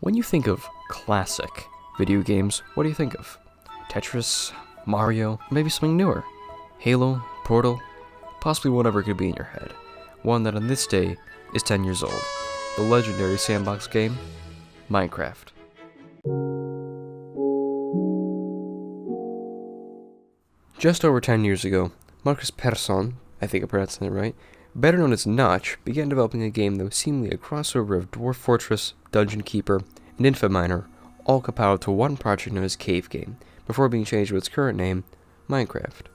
When you think of classic video games, what do you think of? Tetris, Mario, maybe something newer? Halo, Portal, possibly whatever could be in your head. One that on this day is 10 years old. The legendary sandbox game, Minecraft. Just over 10 years ago, Marcus Persson, I think I'm pronouncing it right, better known as Notch, began developing a game that was seemingly a crossover of Dwarf Fortress, Dungeon Keeper, and Infaminer, all compiled to one project known as Cave Game, before being changed to its current name, Minecraft.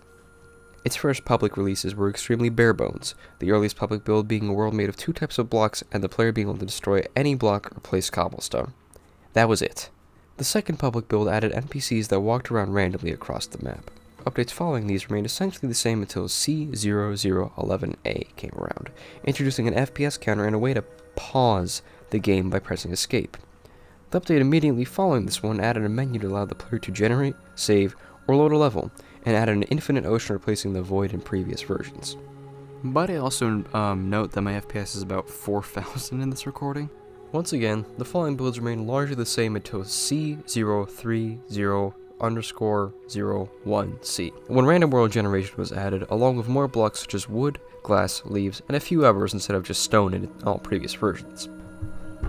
Its first public releases were extremely bare bones, the earliest public build being a world made of two types of blocks and the player being able to destroy any block or place cobblestone. That was it. The second public build added NPCs that walked around randomly across the map. Updates following these remained essentially the same until C0011A came around, introducing an FPS counter and a way to pause the game by pressing escape. The update immediately following this one added a menu to allow the player to generate, save, or load a level, and added an infinite ocean replacing the void in previous versions. But I also note that my FPS is about 4,000 in this recording. Once again, the following builds remain largely the same until C030_01C, when random world generation was added, along with more blocks such as wood, glass, leaves, and a few others instead of just stone in all previous versions.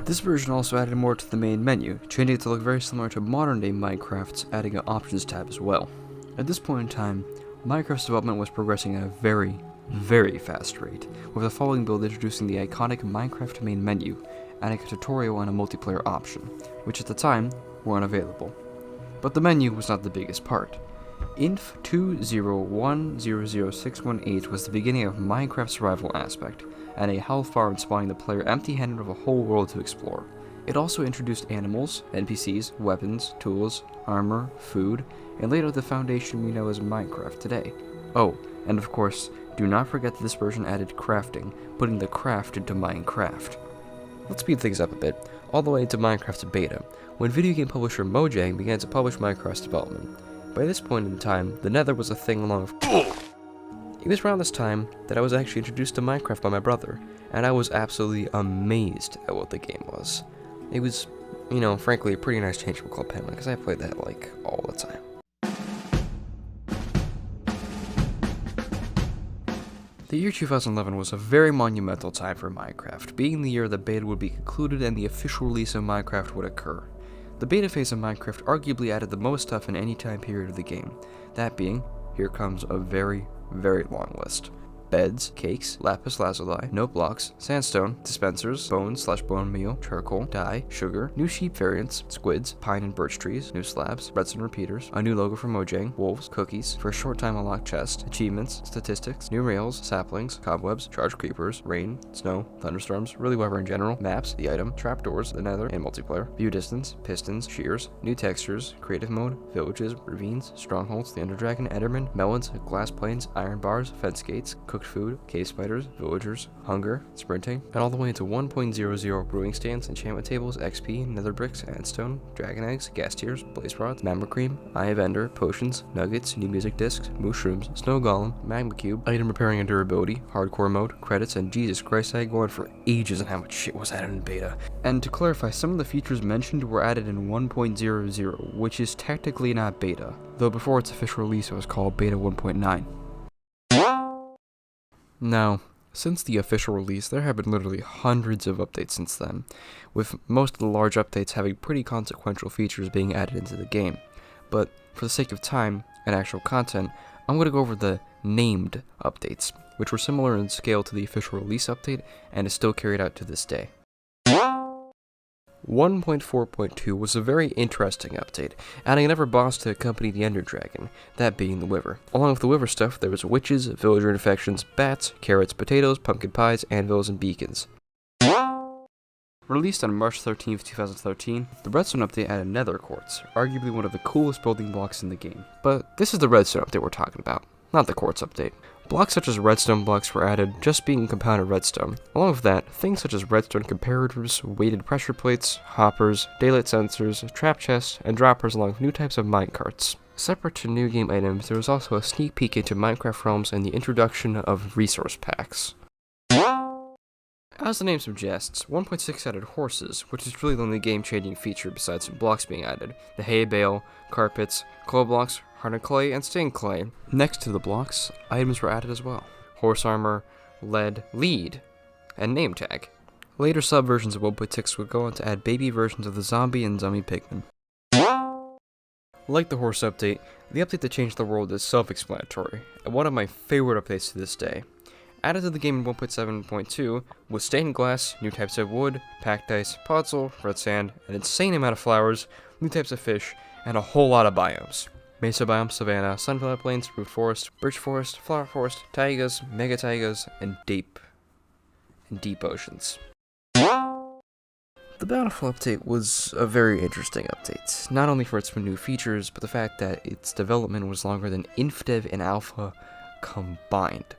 This version also added more to the main menu, changing it to look very similar to modern-day Minecraft's, adding an options tab as well. At this point in time, Minecraft's development was progressing at a very, very fast rate, with the following build introducing the iconic Minecraft main menu, adding a tutorial and a multiplayer option, which at the time were unavailable. But the menu was not the biggest part. Inf 201000618 was the beginning of Minecraft's survival aspect, and a health bar inspiring the player empty-handed with a whole world to explore. It also introduced animals, NPCs, weapons, tools, armor, food, and laid out the foundation we know as Minecraft today. Oh, and of course, do not forget that this version added crafting, putting the craft into Minecraft. Let's speed things up a bit, all the way into Minecraft's beta, when video game publisher Mojang began to publish Minecraft's development. By this point in time, the Nether was a thing along with It was around this time that I was actually introduced to Minecraft by my brother, and I was absolutely amazed at what the game was. It was, frankly, a pretty nice change from Club Penguin, because I played that, all the time. The year 2011 was a very monumental time for Minecraft, being the year the beta would be concluded and the official release of Minecraft would occur. The beta phase of Minecraft arguably added the most stuff in any time period of the game, that being, here comes a very, very long list. Beds, cakes, lapis lazuli, note blocks, sandstone, dispensers, bone/bone meal, charcoal, dye, sugar, new sheep variants, squids, pine and birch trees, new slabs, redstone repeaters, a new logo for Mojang, wolves, cookies, for a short time unlocked chest, achievements, statistics, new rails, saplings, cobwebs, charged creepers, rain, snow, thunderstorms, really weather in general, maps, the item, trapdoors, the nether, and multiplayer, view distance, pistons, shears, new textures, creative mode, villages, ravines, strongholds, the ender dragon, enderman, melons, glass planes, iron bars, fence gates, cooked food, cave spiders, villagers, hunger, sprinting, and all the way into 1.00 brewing stands, enchantment tables, XP, nether bricks, sandstone, dragon eggs, gas tiers, blaze rods, magma cream, eye of ender, potions, nuggets, new music discs, mushrooms, snow golem, magma cube, item repairing and durability, hardcore mode, credits, and Jesus Christ, I go on for ages on how much shit was added in beta. And to clarify, some of the features mentioned were added in 1.00, which is technically not beta, though before its official release it was called Beta 1.9. Now, since the official release, there have been literally hundreds of updates since then, with most of the large updates having pretty consequential features being added into the game. But for the sake of time and actual content, I'm going to go over the named updates, which were similar in scale to the official release update and is still carried out to this day. 1.4.2 was a very interesting update, adding another boss to accompany the Ender Dragon, that being the Wyver. Along with the Wyver stuff, there was witches, villager infections, bats, carrots, potatoes, pumpkin pies, anvils, and beacons. Released on March 13th, 2013, the Redstone update added Nether Quartz, arguably one of the coolest building blocks in the game. But this is the Redstone update we're talking about, not the Quartz update. Blocks such as redstone blocks were added, just being compounded redstone. Along with that, things such as redstone comparators, weighted pressure plates, hoppers, daylight sensors, trap chests, and droppers along with new types of minecarts. Separate to new game items, there was also a sneak peek into Minecraft realms and the introduction of resource packs. As the name suggests, 1.6 added horses, which is really the only game-changing feature besides some blocks being added. The hay bale, carpets, clay blocks, hardened clay, and stained clay. Next to the blocks, items were added as well. Horse armor, lead, and name tag. Later subversions of 1.6 would go on to add baby versions of the zombie and zombie pigmen. Like the horse update, the update that changed the world is self-explanatory, and one of my favorite updates to this day. Added to the game in 1.7.2 was stained glass, new types of wood, packed ice, puzzle, red sand, an insane amount of flowers, new types of fish, and a whole lot of biomes. Mesa biome, savanna, sunflower plains, root forest, birch forest, flower forest, taigas, mega taigas, and deep oceans. The Bountiful update was a very interesting update, not only for its new features, but the fact that its development was longer than InfDev and Alpha combined.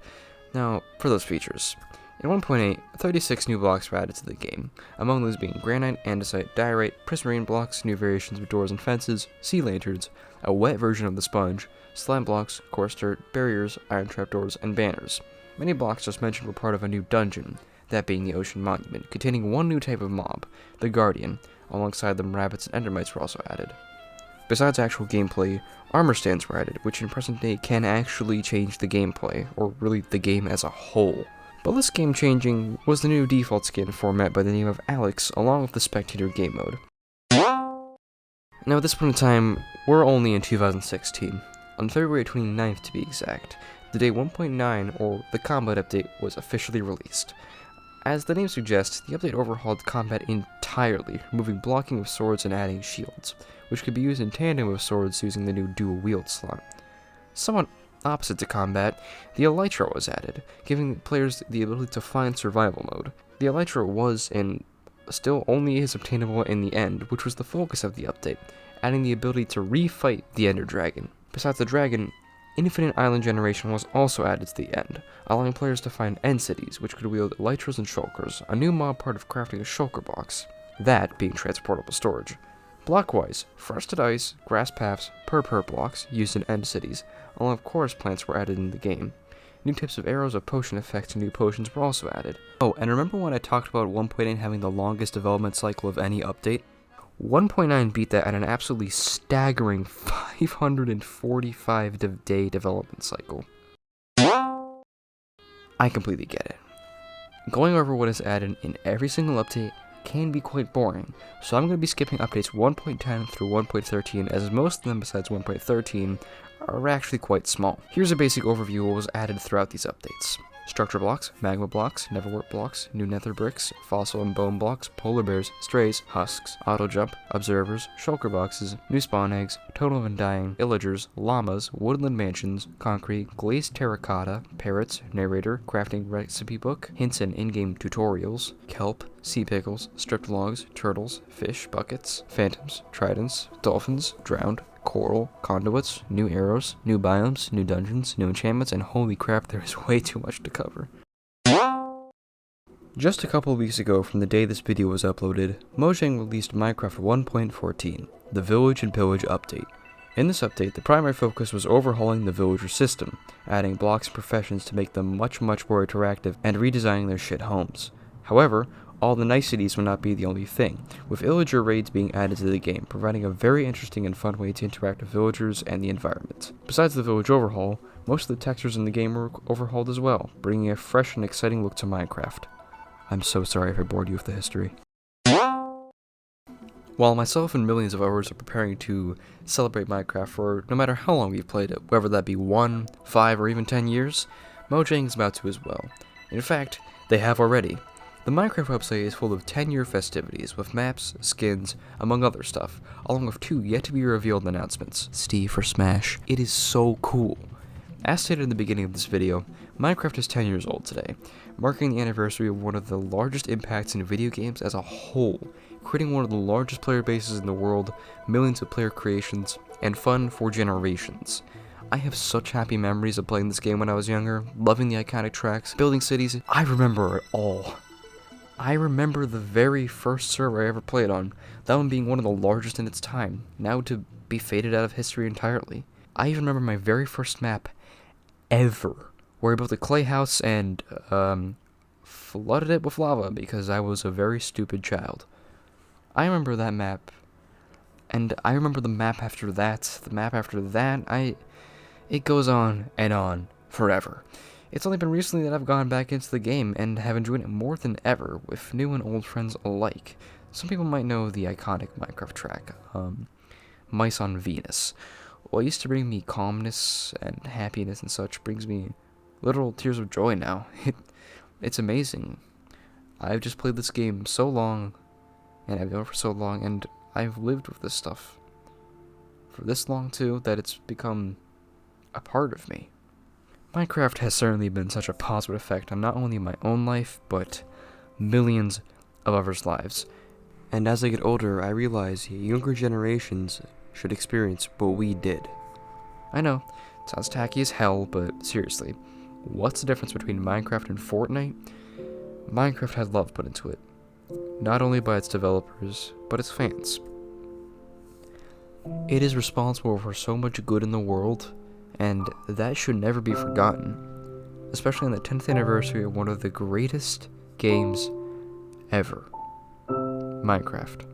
Now, for those features. In 1.8, 36 new blocks were added to the game, among those being granite, andesite, diorite, prismarine blocks, new variations of doors and fences, sea lanterns, a wet version of the sponge, slime blocks, coarse dirt, barriers, iron trapdoors, and banners. Many blocks just mentioned were part of a new dungeon, that being the Ocean Monument, containing one new type of mob, the Guardian. Alongside them, rabbits and endermites were also added. Besides actual gameplay, armor stands were added, which in present day can actually change the gameplay, or really the game as a whole. But less game changing was the new default skin format by the name of Alex, along with the spectator game mode. Now at this point in time, we're only in 2016, on February 29th to be exact, the day 1.9, or the combat update, was officially released. As the name suggests, the update overhauled combat entirely, removing blocking with swords and adding shields, which could be used in tandem with swords using the new dual wield slot. Somewhat opposite to combat, the Elytra was added, giving players the ability to find survival mode. The Elytra was, and still only is, obtainable in the end, which was the focus of the update, adding the ability to refight the Ender Dragon. Besides the dragon, Infinite Island Generation was also added to the end, allowing players to find end cities, which could wield elytras and shulkers, a new mob part of crafting a shulker box, that being transportable storage. Blockwise, frosted ice, grass paths, purr blocks used in end cities, along with chorus plants were added in the game. New types of arrows of potion effects and new potions were also added. Oh, and remember when I talked about 1.8 having the longest development cycle of any update? 1.9 beat that at an absolutely staggering 545-day development cycle. I completely get it. Going over what is added in every single update can be quite boring, so I'm going to be skipping updates 1.10 through 1.13, as most of them besides 1.13 are actually quite small. Here's a basic overview of what was added throughout these updates. Structure blocks, magma blocks, neverwort blocks, new nether bricks, fossil and bone blocks, polar bears, strays, husks, auto jump, observers, shulker boxes, new spawn eggs, totem of undying, illagers, llamas, woodland mansions, concrete, glazed terracotta, parrots, narrator, crafting recipe book, hints and in-game tutorials, kelp, sea pickles, stripped logs, turtles, fish, buckets, phantoms, tridents, dolphins, drowned, coral, conduits, new arrows, new biomes, new dungeons, new enchantments, and holy crap, there is way too much to cover. Just a couple of weeks ago from the day this video was uploaded, Mojang released Minecraft 1.14, the Village and Pillage update. In this update, the primary focus was overhauling the villager system, adding blocks and professions to make them much more interactive, and redesigning their shit homes. However, all the niceties will not be the only thing, with illager raids being added to the game, providing a very interesting and fun way to interact with villagers and the environment. Besides the village overhaul, most of the textures in the game were overhauled as well, bringing a fresh and exciting look to Minecraft. I'm so sorry if I bored you with the history. While myself and millions of hours are preparing to celebrate Minecraft for no matter how long we've played it, whether that be 1, 5, or even 10 years, Mojang is about to as well. In fact, they have already. The Minecraft website is full of 10-year festivities, with maps, skins, among other stuff, along with 2 yet-to-be-revealed announcements. Steve for Smash. It is so cool. As stated in the beginning of this video, Minecraft is 10 years old today, marking the anniversary of one of the largest impacts in video games as a whole, creating one of the largest player bases in the world, millions of player creations, and fun for generations. I have such happy memories of playing this game when I was younger, loving the iconic tracks, building cities. I remember it all. I remember the very first server I ever played on, that one being one of the largest in its time, now to be faded out of history entirely. I even remember my very first map ever, where I built a clay house and flooded it with lava because I was a very stupid child. I remember that map, and I remember the map after that, it goes on and on forever. It's only been recently that I've gone back into the game and have enjoyed it more than ever, with new and old friends alike. Some people might know the iconic Minecraft track, Mice on Venus. What used to bring me calmness and happiness and such brings me literal tears of joy now. It's amazing. I've just played this game so long, and I've known it for so long, and I've lived with this stuff for this long too, that it's become a part of me. Minecraft has certainly been such a positive effect on not only my own life, but millions of others' lives. And as I get older, I realize younger generations should experience what we did. I know, it sounds tacky as hell, but seriously, what's the difference between Minecraft and Fortnite? Minecraft had love put into it, not only by its developers, but its fans. It is responsible for so much good in the world, and that should never be forgotten, especially on the 10th anniversary of one of the greatest games ever, Minecraft.